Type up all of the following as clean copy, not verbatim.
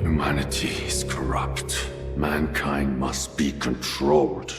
Humanity is corrupt. Mankind must be controlled.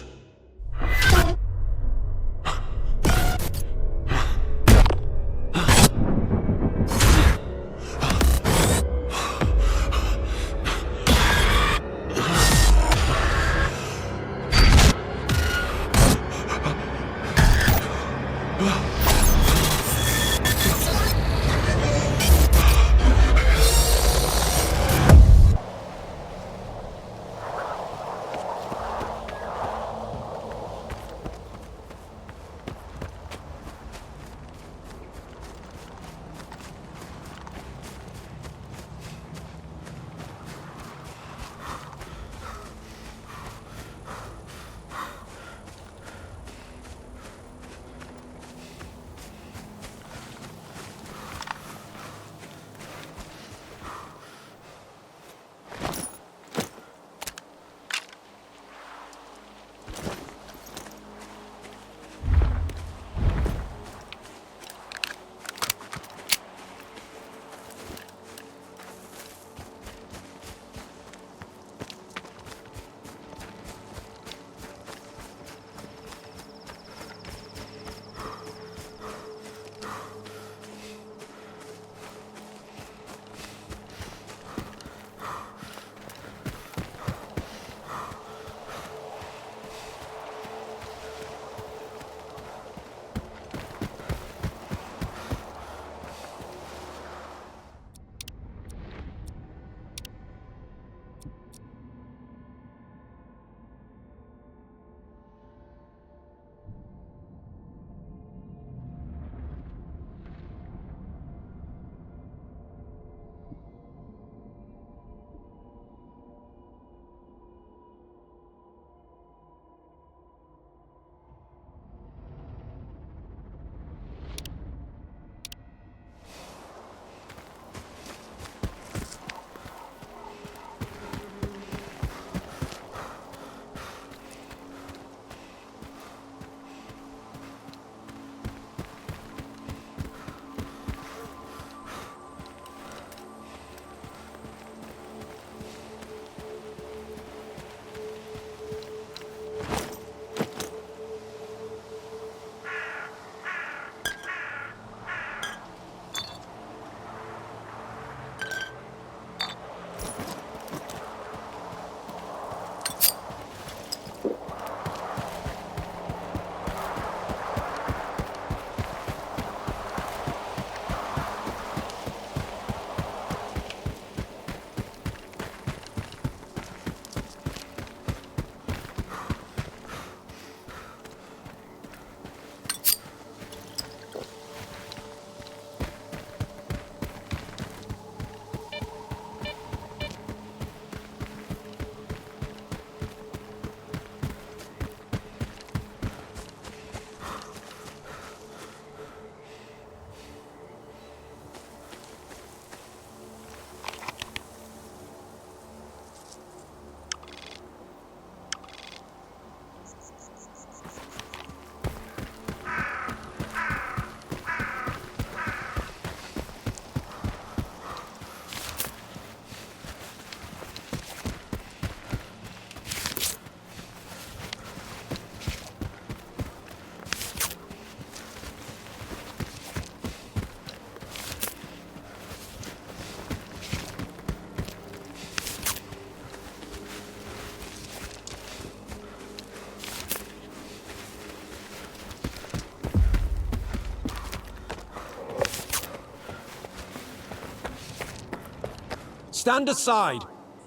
Stand aside.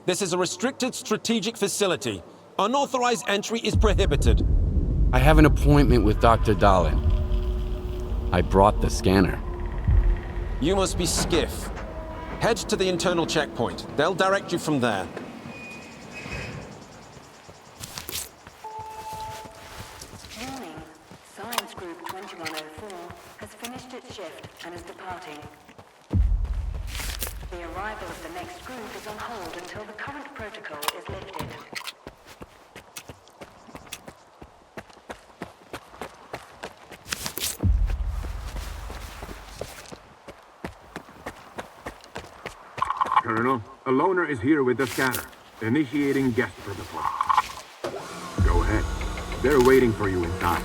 This is a restricted strategic facility. Unauthorized entry is prohibited. I have an appointment with Dr. Dahlin. I brought the scanner. You must be Skiff. Head to the internal checkpoint. They'll direct you from there. Warning. Science Group 2104 has finished its shift and is departing. The arrival of the next group is on hold until the current protocol is lifted. Colonel, a loner is here with the scanner, initiating guest protocol. Go ahead. They're waiting for you inside.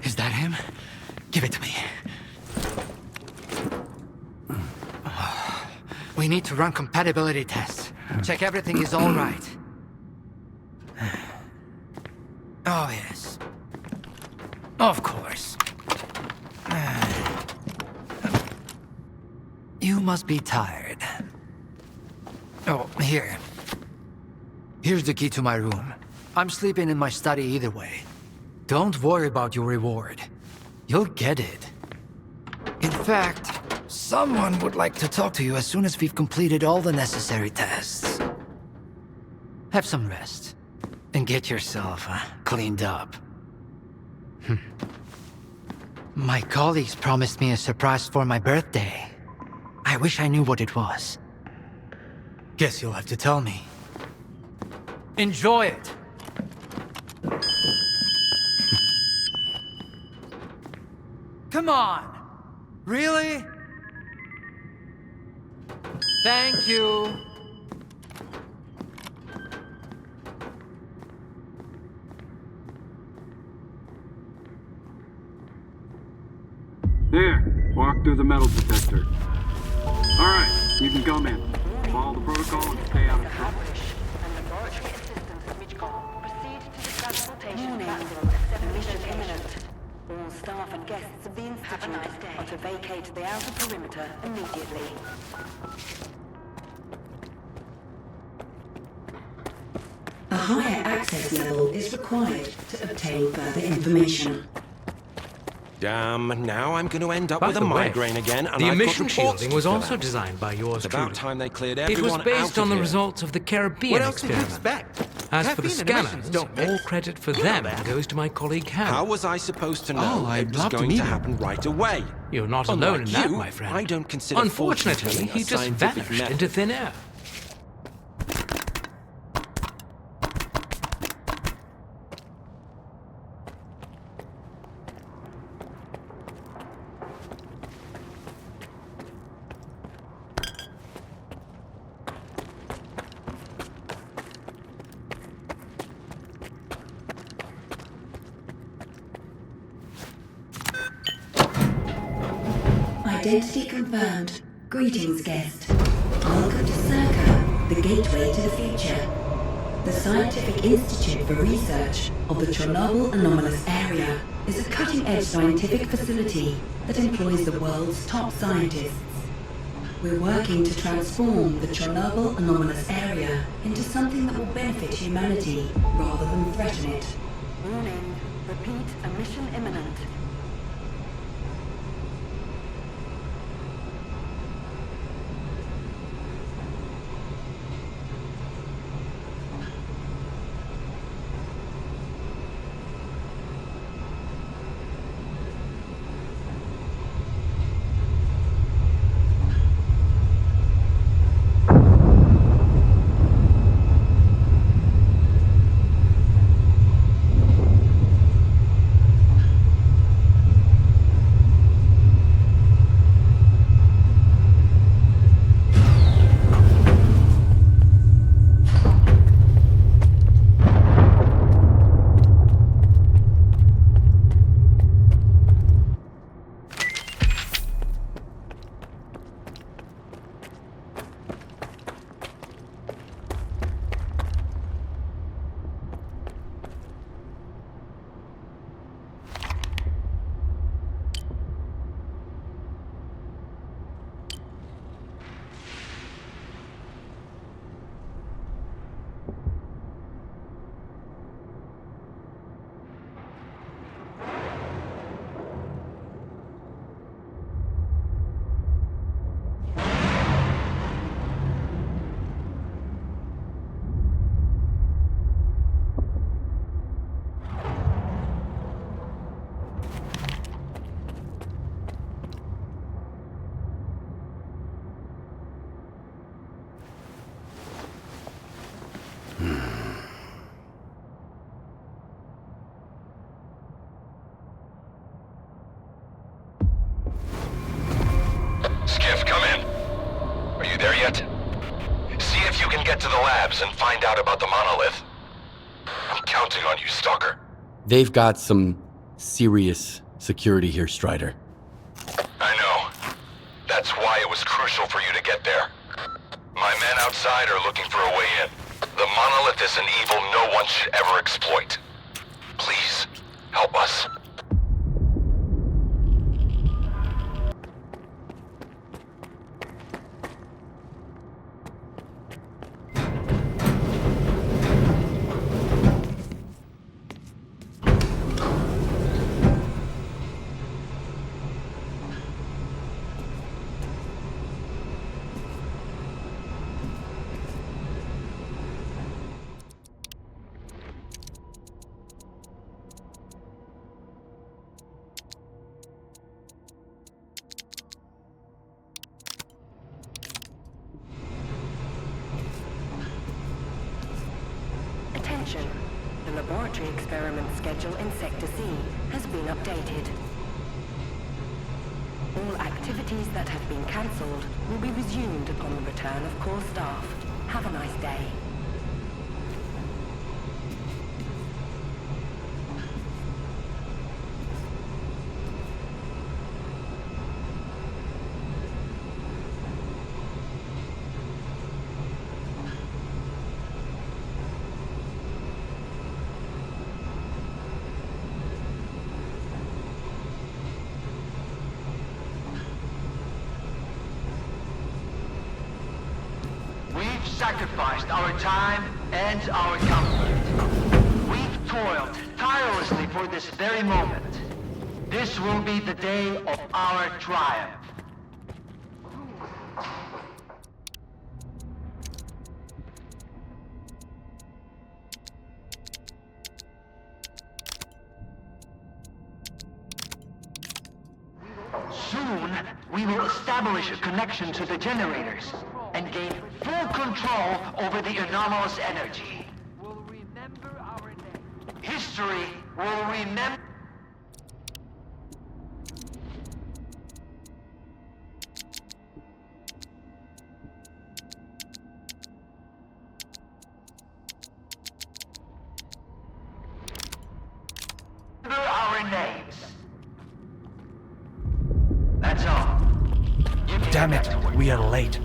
Is that him? Give it to me. We need to run compatibility tests. Check everything is all right. Oh, yes. Of course. You must be tired. Oh, here. Here's the key to my room. I'm sleeping in my study either way. Don't worry about your reward. You'll get it. In fact, someone would like to talk to you as soon as we've completed all the necessary tests. Have some rest. And get yourself cleaned up. My colleagues promised me a surprise for my birthday. I wish I knew what it was. Guess you'll have to tell me. Enjoy it! Come on! Really? Thank you. There, walk through the metal detector. Alright, you can come in. Follow the protocol and stay out of trouble. And laboratory assistants Mitchcom proceed to the transportation platform at 7 mission imminent. All staff and guests of the institute are to vacate the outer perimeter immediately. A higher access level is required to obtain further information. Damn, now I'm going to end up By with a the way, migraine again, and the I've got emission reports shielding to was fill also out. designed by yours It's about truly. time they cleared It everyone was based out of on the here. results of the Caribbean What else did you experiment. expect? As for the Caffeine and scanners, emissions don't all mix. credit for You know them that. goes to my colleague How Hal. was I supposed to know Oh, it I'd was love to going meet to him. happen right away? You're not Unlike alone in that, you, my friend. I don't consider fortune Unfortunately, telling a he just scientific vanished method. into thin air. Identity confirmed. Greetings, guest. Welcome to S.T.A.L.K.E.R, the gateway to the future. The Scientific Institute for Research of the Chornobyl Anomalous Area is a cutting-edge scientific facility that employs the world's top scientists. We're working to transform the Chornobyl Anomalous Area into something that will benefit humanity rather than threaten it. Warning. Repeat, a mission imminent. Skiff, come in. Are you there yet? See if you can get to the labs and find out about the monolith. I'm counting on you, Stalker. They've got some serious security here, Strider. I know. That's why it was crucial for you to get there. My men outside are looking for a way in. The monolith is an evil no one should ever exploit. Please, help us. Attention. The laboratory experiment schedule in Sector C has been updated. All activities that have been cancelled will be resumed upon the return of core staff. Have a nice day. We've sacrificed our time and our comfort. We've toiled tirelessly for this very moment. This will be the day of our triumph. Soon, we will establish a connection to the generators and gain full control over the anomalous energy. We'll remember our name. History will remember. Our names. That's all. Damn it, we are late.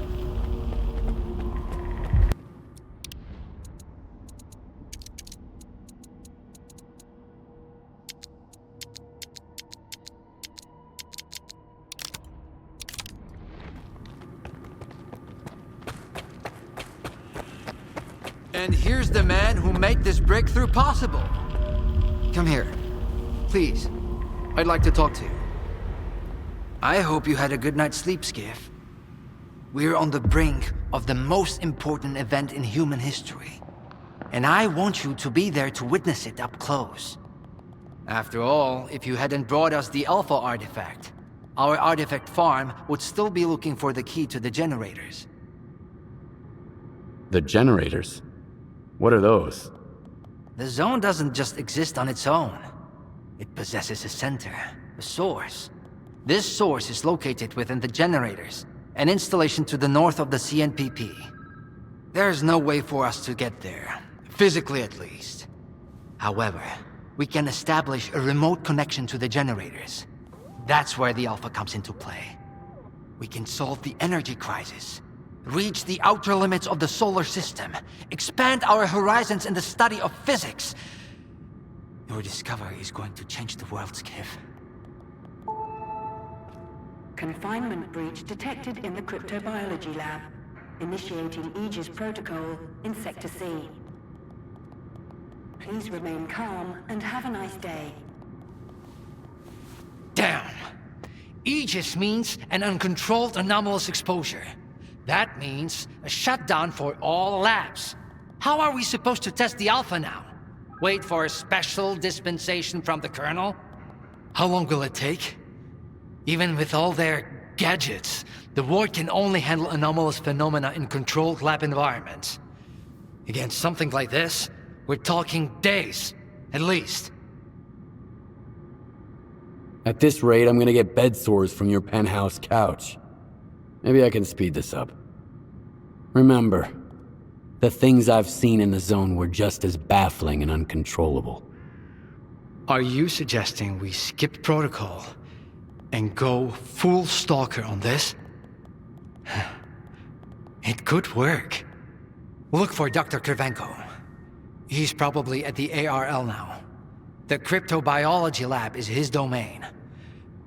And here's the man who made this breakthrough possible. Come here. Please. I'd like to talk to you. I hope you had a good night's sleep, Skiff. We're on the brink of the most important event in human history. And I want you to be there to witness it up close. After all, if you hadn't brought us the Alpha artifact, our artifact farm would still be looking for the key to the generators. The generators? What are those? The zone doesn't just exist on its own. It possesses a center, a source. This source is located within the generators, an installation to the north of the CNPP. There's no way for us to get there, physically at least. However, we can establish a remote connection to the generators. That's where the Alpha comes into play. We can solve the energy crisis, reach the outer limits of the solar system, expand our horizons in the study of physics. Your discovery is going to change the world, Skiff. Confinement breach detected in the cryptobiology lab. Initiating Aegis protocol in Sector C. Please remain calm and have a nice day. Damn! Aegis means an uncontrolled anomalous exposure. That means a shutdown for all labs. How are we supposed to test the Alpha now? Wait for a special dispensation from the Colonel? How long will it take? Even with all their gadgets, the Ward can only handle anomalous phenomena in controlled lab environments. Against something like this, we're talking days, at least. At this rate, I'm gonna get bed sores from your penthouse couch. Maybe I can speed this up. Remember, the things I've seen in the zone were just as baffling and uncontrollable. Are you suggesting we skip protocol and go full stalker on this? It could work. Look for Dr. Kravchenko. He's probably at the ARL now. The cryptobiology lab is his domain.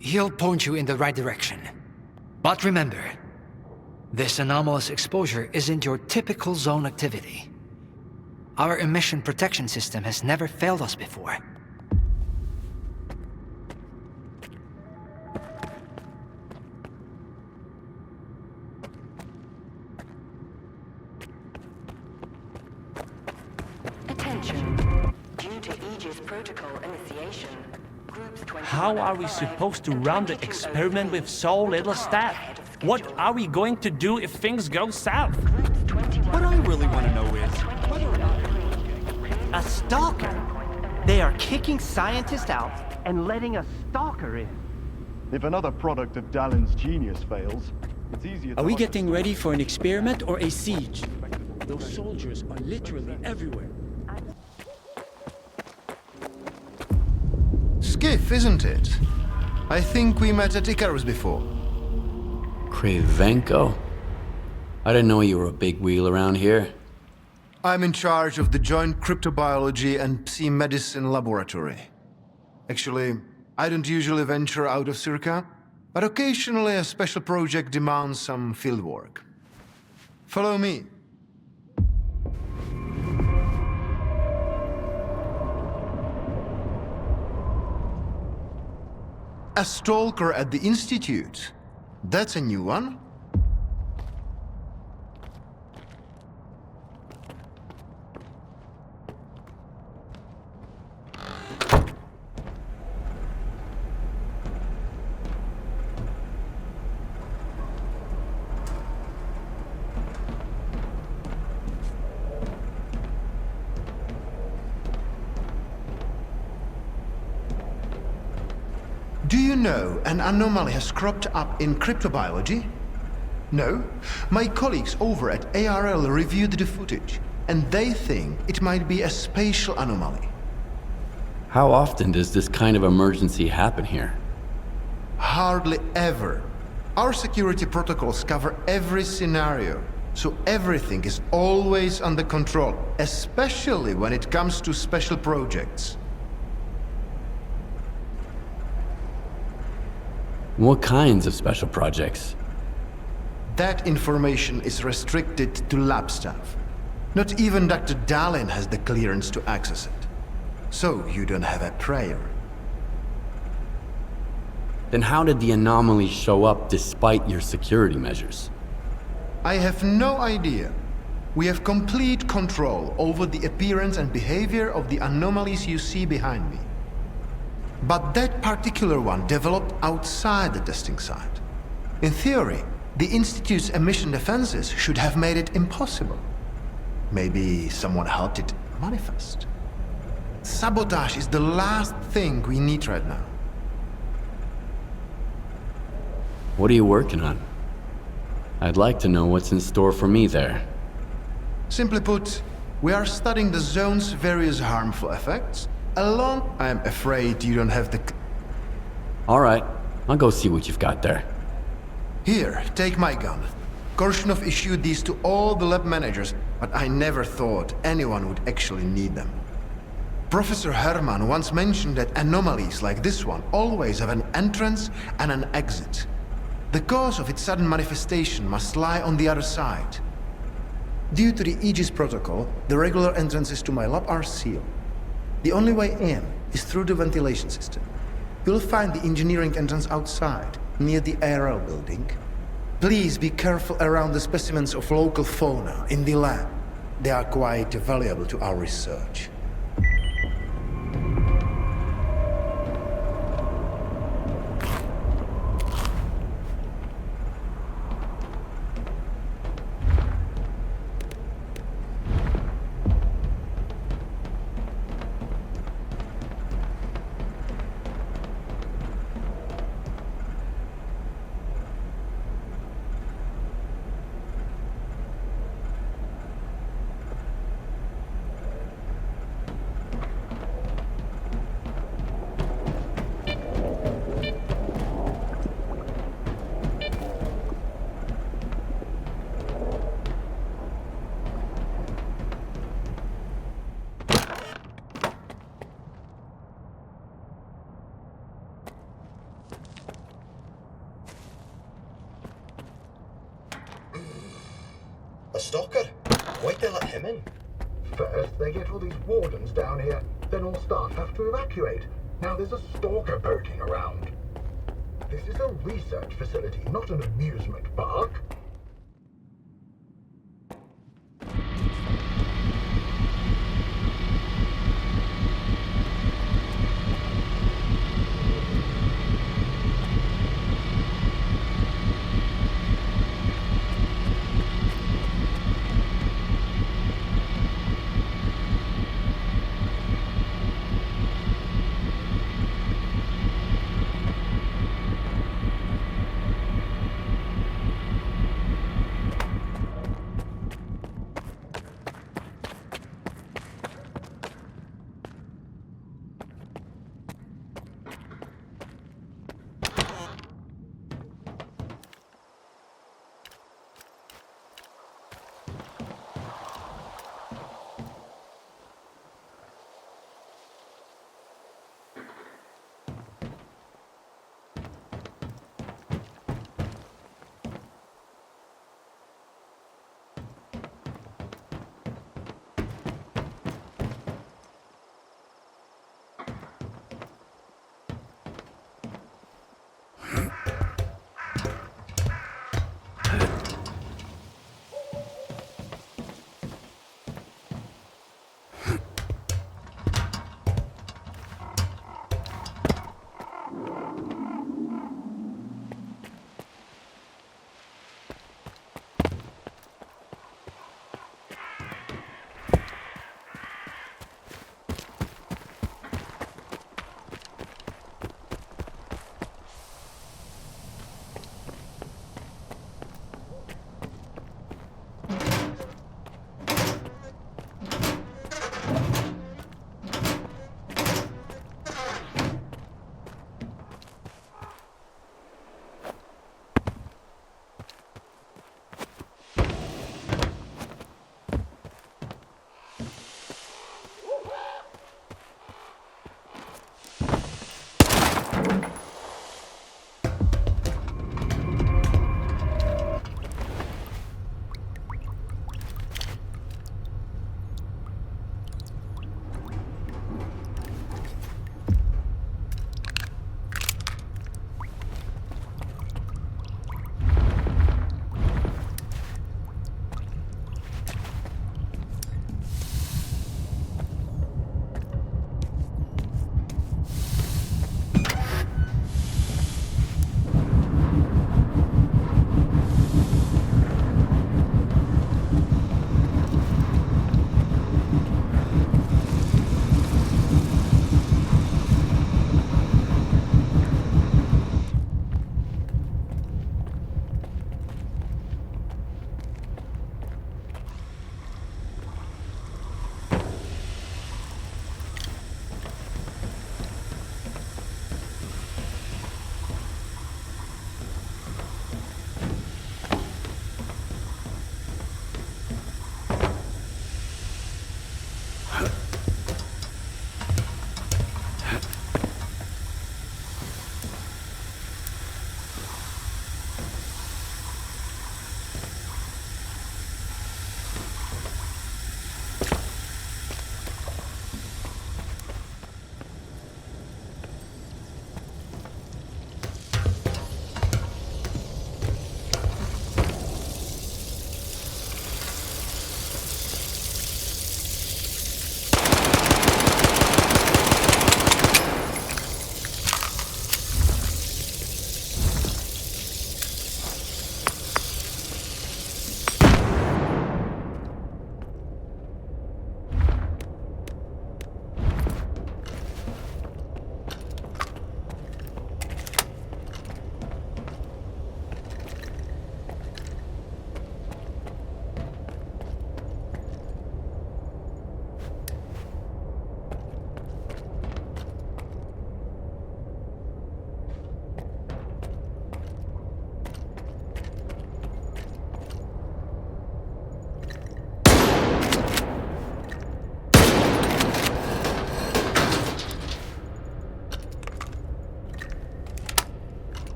He'll point you in the right direction. But remember, this anomalous exposure isn't your typical zone activity. Our emission protection system has never failed us before. Attention. Due to Aegis protocol initiation, groups 20... How are we supposed to run the experiment with so little staff? What are we going to do if things go south? What I really want to know is... A stalker? They are kicking scientists out and letting a stalker in. If another product of Dallin's genius fails, it's easier to... Are we getting ready for an experiment or a siege? Those soldiers are literally everywhere. Skiff, isn't it? I think we met at Icarus before. Kravchenko? I didn't know you were a big wheel around here. I'm in charge of the Joint Cryptobiology and Psi-Medicine Laboratory. Actually, I don't usually venture out of Circa, but occasionally a special project demands some fieldwork. Follow me. A stalker at the Institute. That's a new one. Do you know an anomaly has cropped up in cryptobiology? No? My colleagues over at ARL reviewed the footage, and they think it might be a spatial anomaly. How often does this kind of emergency happen here? Hardly ever. Our security protocols cover every scenario, so everything is always under control, especially when it comes to special projects. What kinds of special projects? That information is restricted to lab staff. Not even Dr. Dallin has the clearance to access it. So you don't have a prayer. Then how did the anomaly show up despite your security measures? I have no idea. We have complete control over the appearance and behavior of the anomalies you see behind me. But that particular one developed outside the testing site. In theory, the Institute's emission defenses should have made it impossible. Maybe someone helped it manifest. Sabotage is the last thing we need right now. What are you working on? I'd like to know what's in store for me there. Simply put, we are studying the zone's various harmful effects. I'm afraid you don't have the... All right, I'll go see what you've got there. Here, take my gun. Korshunov issued these to all the lab managers, but I never thought anyone would actually need them. Professor Herman once mentioned that anomalies like this one always have an entrance and an exit. The cause of its sudden manifestation must lie on the other side. Due to the Aegis protocol, the regular entrances to my lab are sealed. The only way in is through the ventilation system. You'll find the engineering entrance outside, near the ARL building. Please be careful around the specimens of local fauna in the lab. They are quite valuable to our research. A stalker? Why'd they let him in? First, they get all these wardens down here, then all staff have to evacuate. Now there's a stalker poking around. This is a research facility, not an amusement park.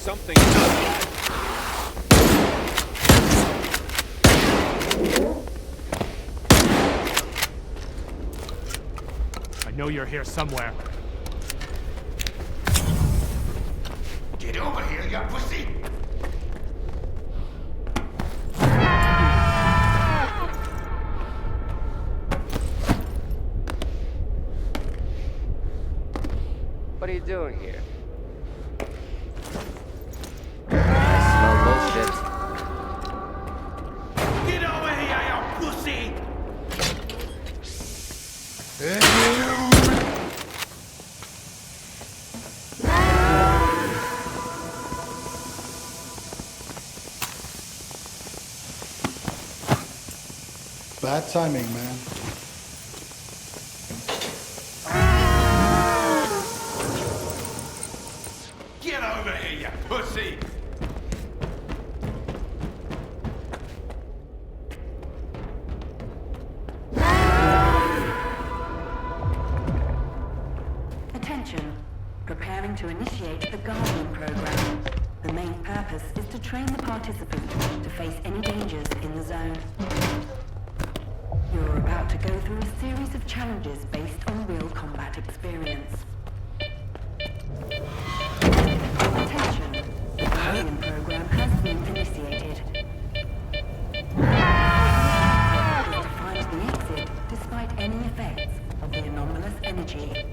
something. I know you're here somewhere. Get over here, you pussy! What are you doing here? I smell bullshit. Get over here, you pussy! Bad timing, man. Get over here, you pussy! Attention. Preparing to initiate the Guardian program. The main purpose is to train the participant to face any dangers in the zone. You're about to go through a series of challenges based on real combat experience. Attention. The Guardian program has been initiated. Is to find the exit despite any effects of the anomalous energy.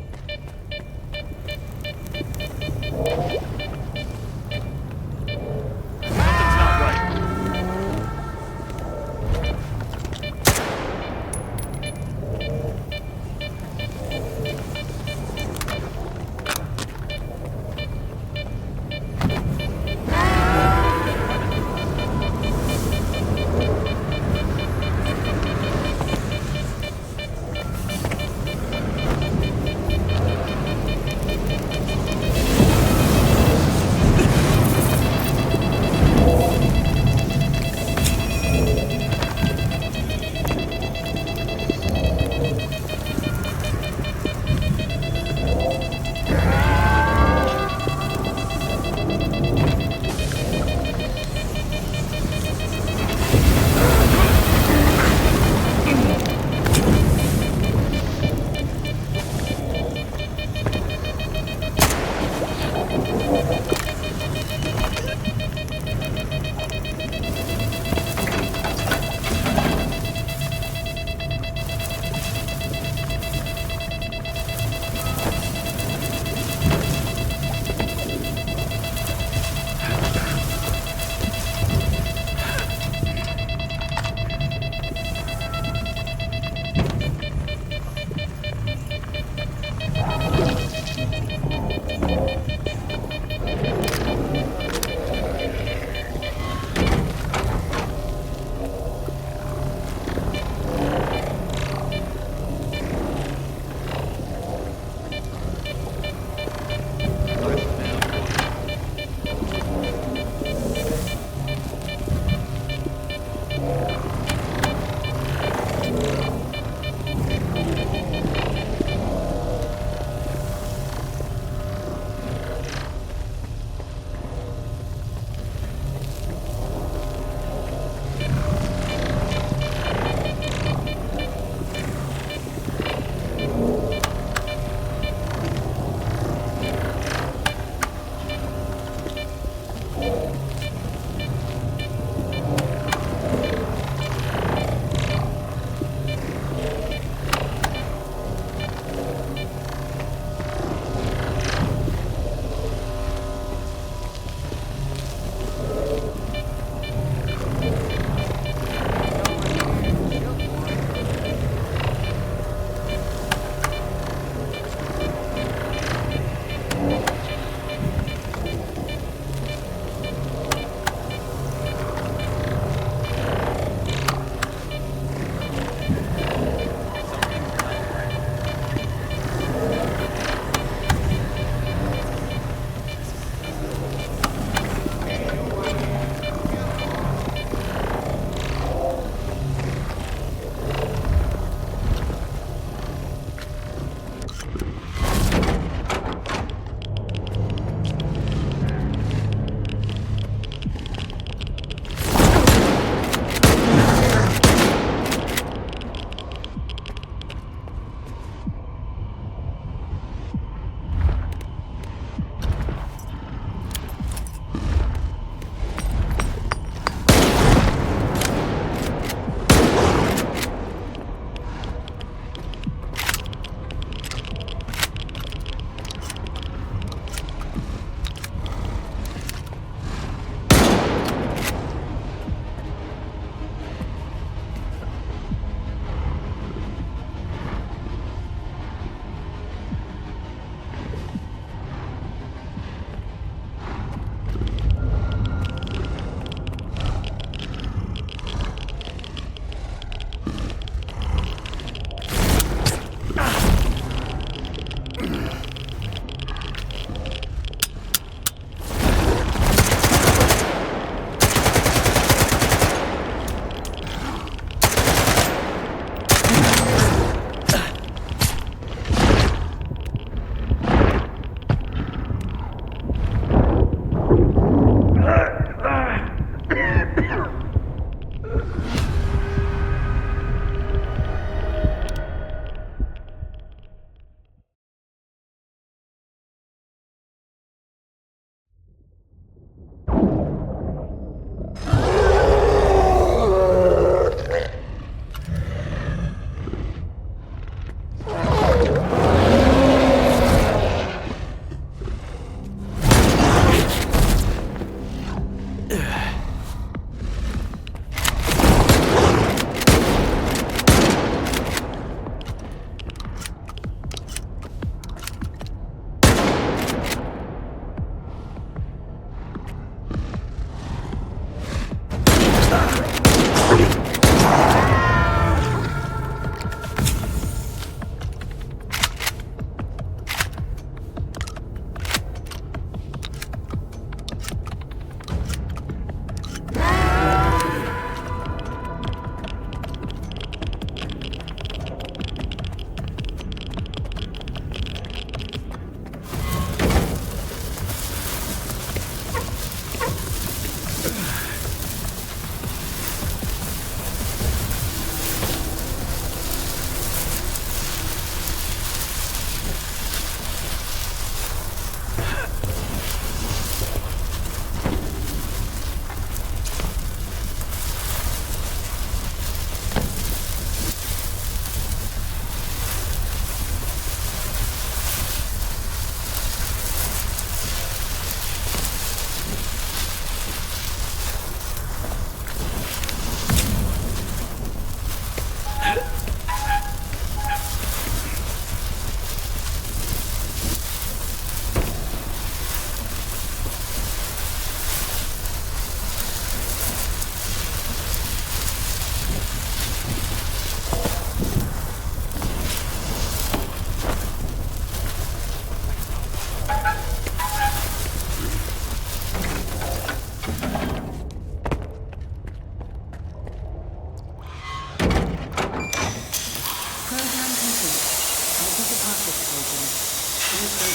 Something's not right.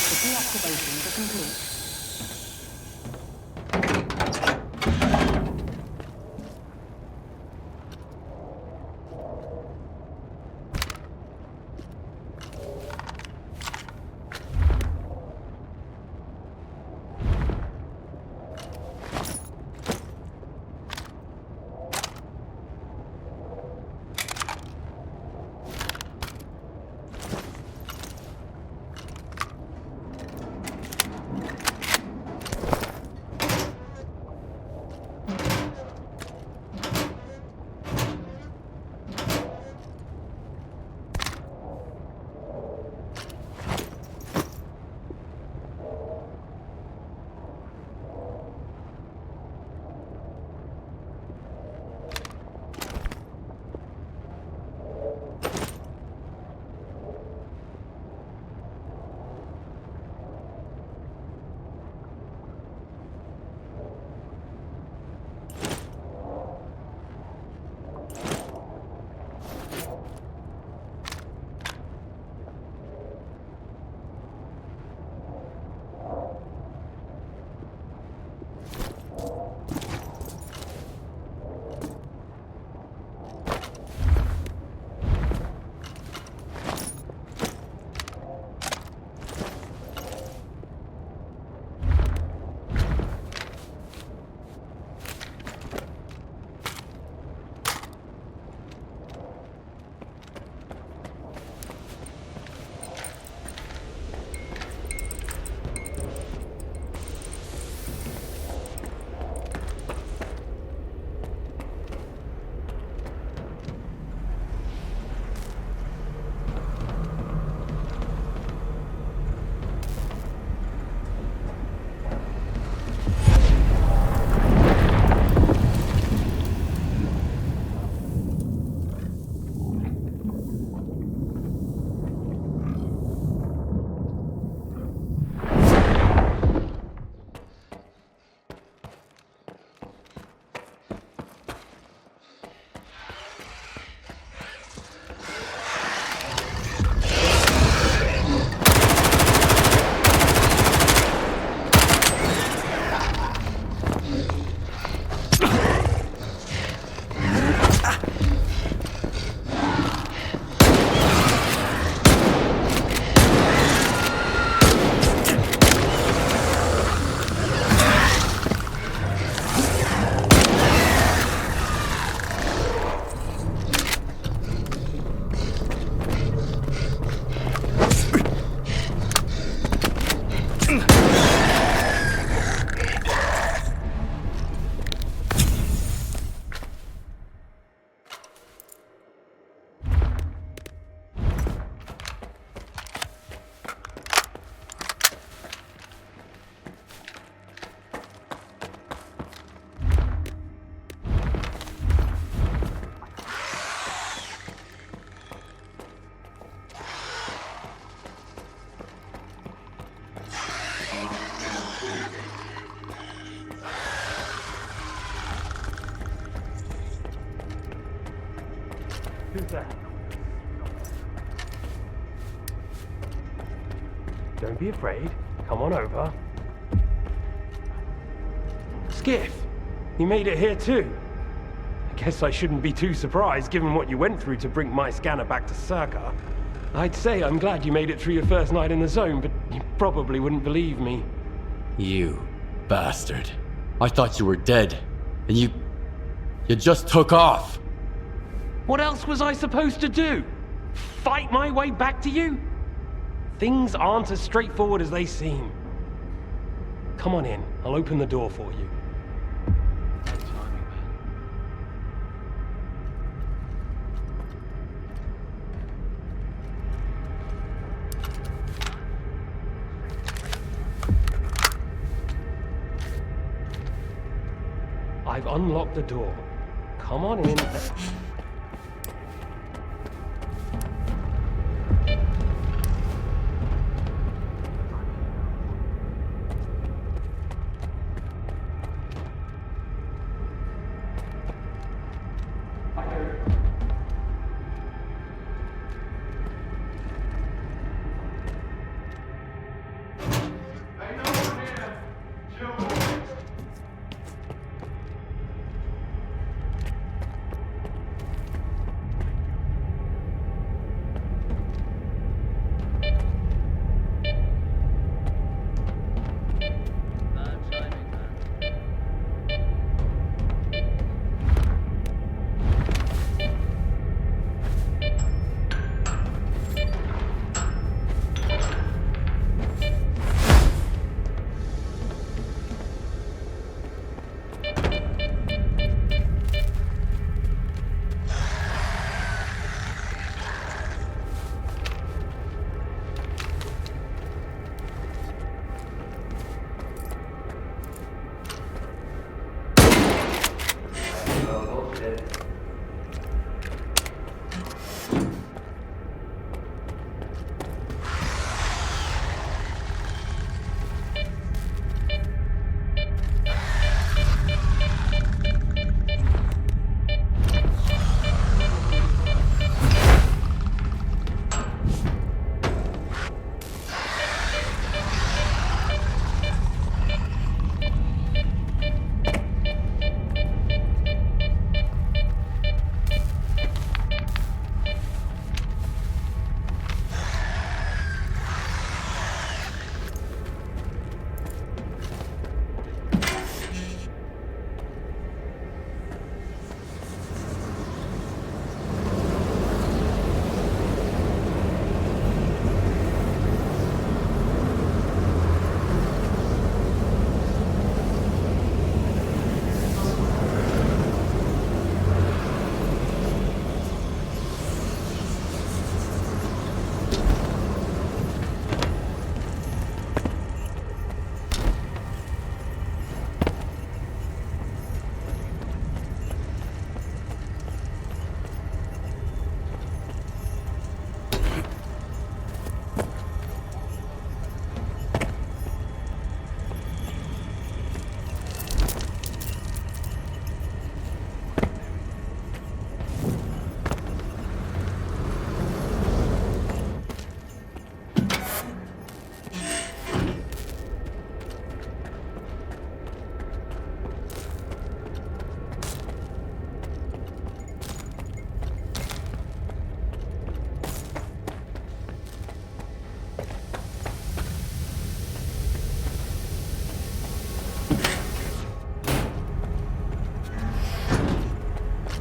The deactivations are complete. Who's that? Don't be afraid. Come on over. Skiff, you made it here too. I guess I shouldn't be too surprised given what you went through to bring my scanner back to S.T.A.L.K.E.R. I'd say I'm glad you made it through your first night in the zone, but you probably wouldn't believe me. You bastard. I thought you were dead. And you just took off. What else was I supposed to do? Fight my way back to you? Things aren't as straightforward as they seem. Come on in. I'll open the door for you. I've unlocked the door. Come on in.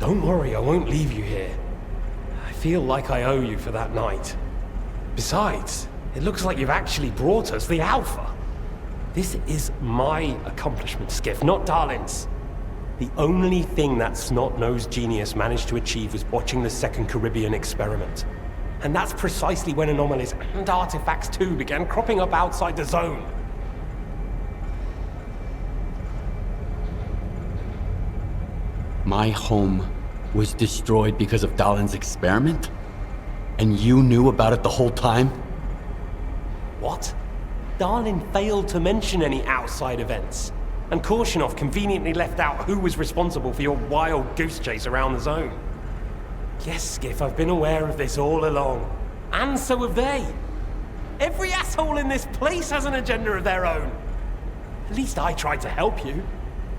Don't worry, I won't leave you here. I feel like I owe you for that night. Besides, it looks like you've actually brought us the Alpha. This is my accomplishment, Skiff, not Darlin's. The only thing that snot-nosed genius managed to achieve was watching the Second Caribbean experiment. And that's precisely when anomalies and artifacts too began cropping up outside the zone. My home was destroyed because of Dalin's experiment? And you knew about it the whole time? What? Darlin failed to mention any outside events. And Korshunov conveniently left out who was responsible for your wild goose chase around the zone. Yes, Skiff, I've been aware of this all along. And so have they. Every asshole in this place has an agenda of their own. At least I tried to help you.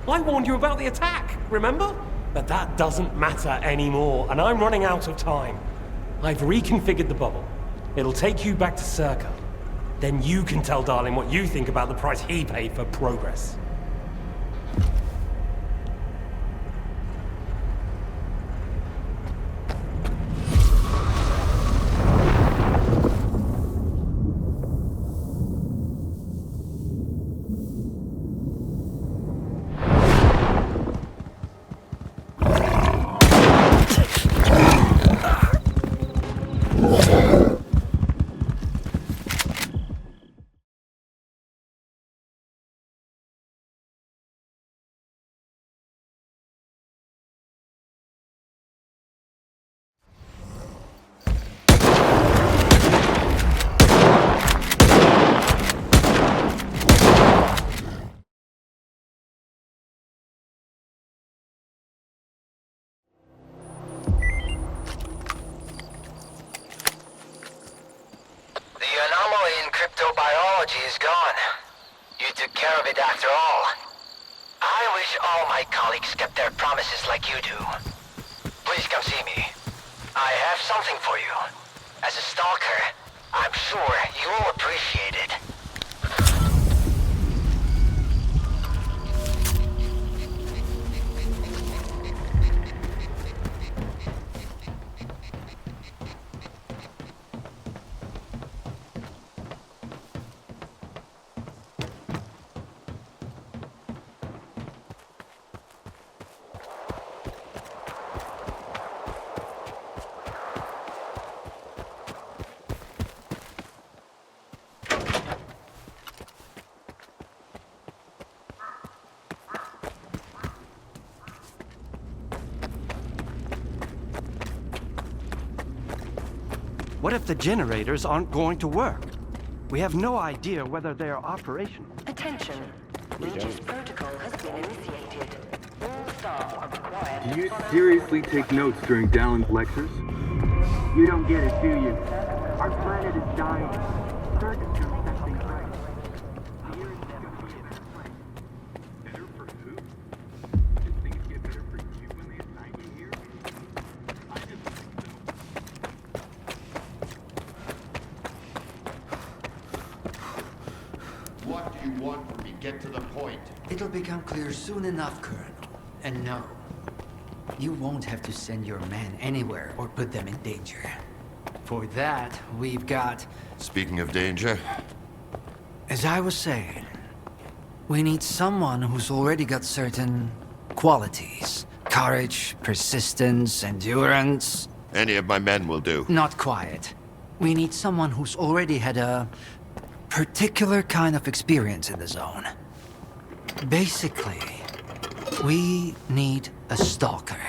I warned you about the attack, remember? But that doesn't matter anymore, and I'm running out of time. I've reconfigured the bubble. It'll take you back to S.T.A.L.K.E.R. Then you can tell Darlin what you think about the price he paid for progress. Is gone. You took care of it after all. I wish all my colleagues kept their promises like you do. Please come see me. I have something for you. As a stalker, I'm sure you'll appreciate it. What if the generators aren't going to work? We have no idea whether they are operational. Attention. Aegis protocol has been initiated. All staff are required. Do you seriously take notes during Dalin's lectures? You don't get it, do you? Our planet is dying. Circuits are set things right. Here is going to be a better place. Better for who? Did things get better for you when they assigned you here? I didn't think so. What do you want from me? Get to the point. It'll become clear soon enough, Colonel. And no, you won't have to send your men anywhere or put them in danger. For that, we've got... Speaking of danger... As I was saying, we need someone who's already got certain qualities. Courage, persistence, endurance. Any of my men will do. Not quiet. We need someone who's already had a particular kind of experience in the zone. Basically, we need a stalker.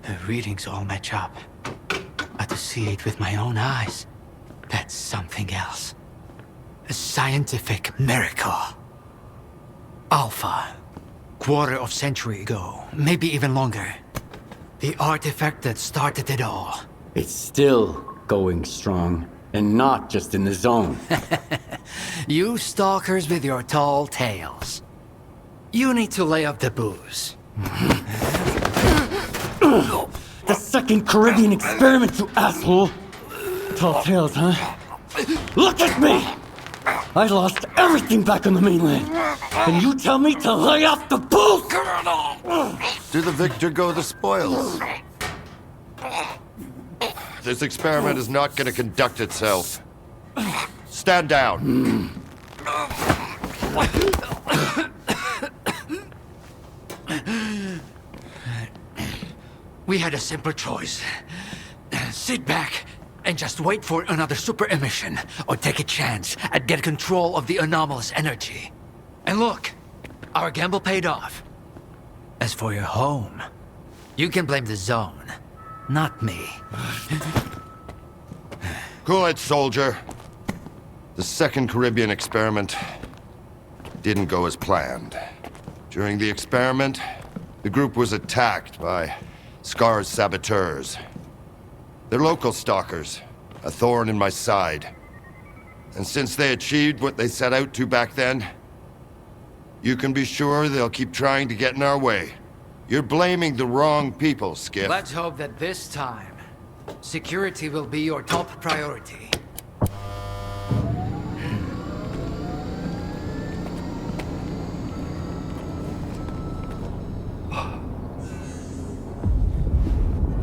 The readings all match up. But to see it with my own eyes, that's something else. A scientific miracle. Alpha. Quarter of century ago, maybe even longer. The artifact that started it all. It's still going strong, and not just in the zone. You stalkers with your tall tales. You need to lay up the booze. The Second Caribbean experiment, you asshole! Tall tales, huh? Look at me! I lost everything back on the mainland. And you tell me to lay off the booze? To the victor go the spoils. This experiment is not going to conduct itself. Stand down. We had a simple choice. Sit back and just wait for another super emission, or take a chance at get control of the anomalous energy. And look, our gamble paid off. As for your home, you can blame the zone, not me. Cool it, soldier. The second Caribbean experiment didn't go as planned. During the experiment, the group was attacked by S.T.A.L.K.E.R's saboteurs. They're local stalkers, a thorn in my side. And since they achieved what they set out to back then, you can be sure they'll keep trying to get in our way. You're blaming the wrong people, Skiff. Let's hope that this time, security will be your top priority.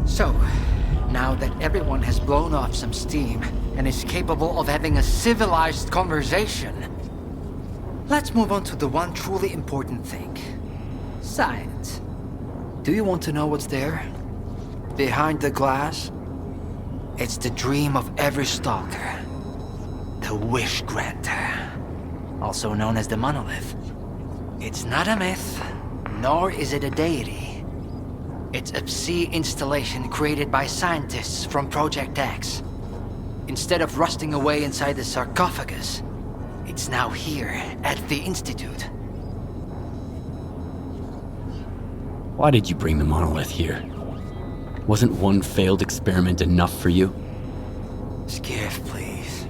So, now that everyone has blown off some steam and is capable of having a civilized conversation, let's move on to the one truly important thing. Science. Do you want to know what's there? Behind the glass? It's the dream of every stalker. The Wish Granter. Also known as the Monolith. It's not a myth, nor is it a deity. It's a Psi installation created by scientists from Project X. Instead of rusting away inside the sarcophagus, it's now here at the Institute. Why did you bring the monolith here? Wasn't one failed experiment enough for you? Skiff, please.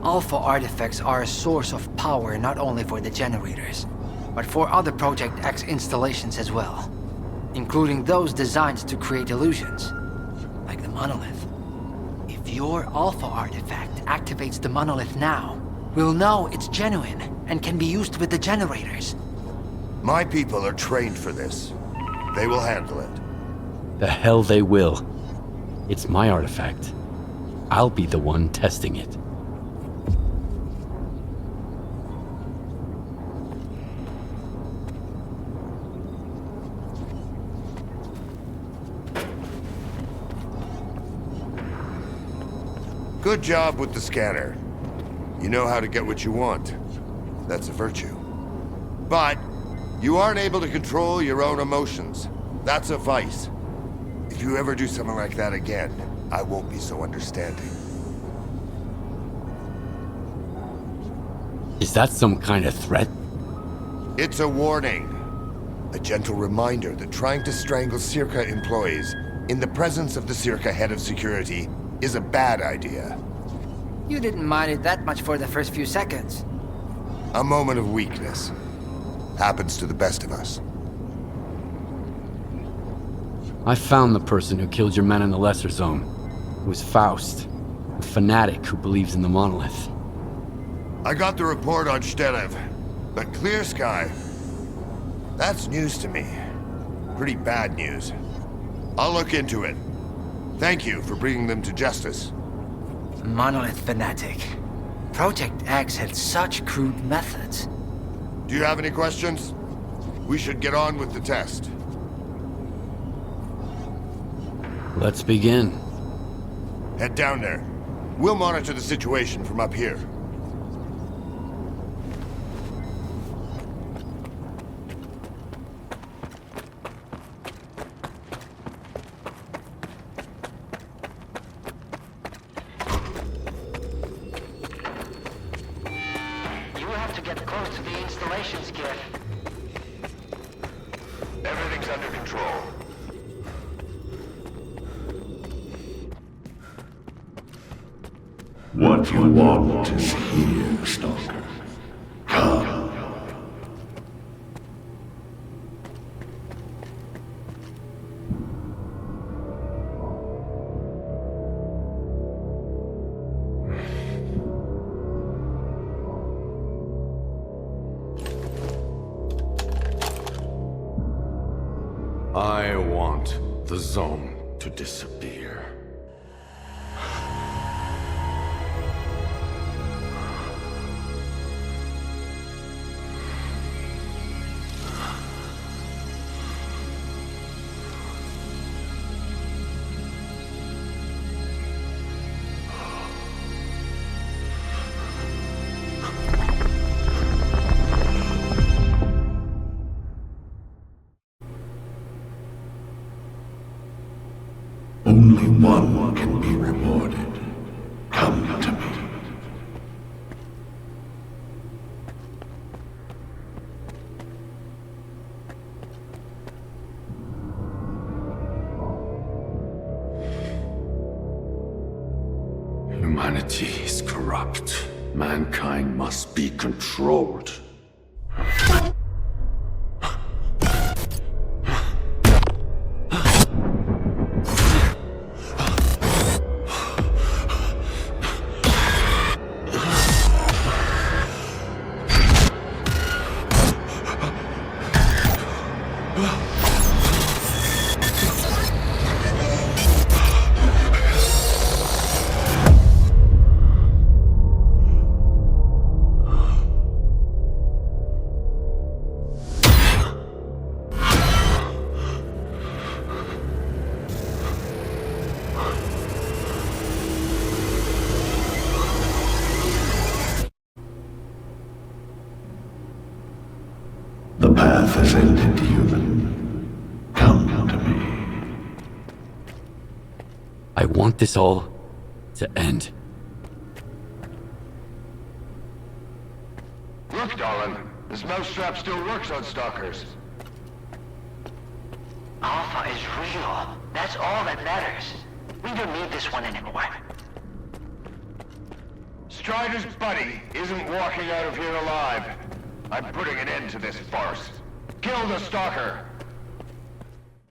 Alpha artifacts are a source of power not only for the generators, but for other Project X installations as well. Including those designed to create illusions, like the monolith. If your Alpha artifact activates the monolith now, we'll know it's genuine and can be used with the generators. My people are trained for this. They will handle it. The hell they will. It's my artifact. I'll be the one testing it. Good job with the scanner. You know how to get what you want. That's a virtue. But you aren't able to control your own emotions. That's a vice. If you ever do something like that again, I won't be so understanding. Is that some kind of threat? It's a warning. A gentle reminder that trying to strangle S.T.A.L.K.E.R employees in the presence of the S.T.A.L.K.E.R head of security is a bad idea. You didn't mind it that much for the first few seconds. A moment of weakness. Happens to the best of us. I found the person who killed your men in the Lesser Zone. It was Faust, a fanatic who believes in the monolith. I got the report on S.T.A.L.K.E.R, but Clear Sky, that's news to me. Pretty bad news. I'll look into it. Thank you for bringing them to justice. Monolith fanatic. Project X had such crude methods. Do you have any questions? We should get on with the test. Let's begin. Head down there. We'll monitor the situation from up here. You have to get close to the installation, Skiff. Everything's under control. What you want is here, Stalker. Come. I want the zone to disappear. Only one can be rewarded. Come to me. Humanity is corrupt. Mankind must be controlled. The path has ended, human. Come to me. I want this all to end. Look, darling. This mousetrap still works on stalkers. Alpha is real. That's all that matters. We don't need this one anymore. Strider's buddy isn't walking out of here alive. I'm putting an end to this farce. Kill the stalker,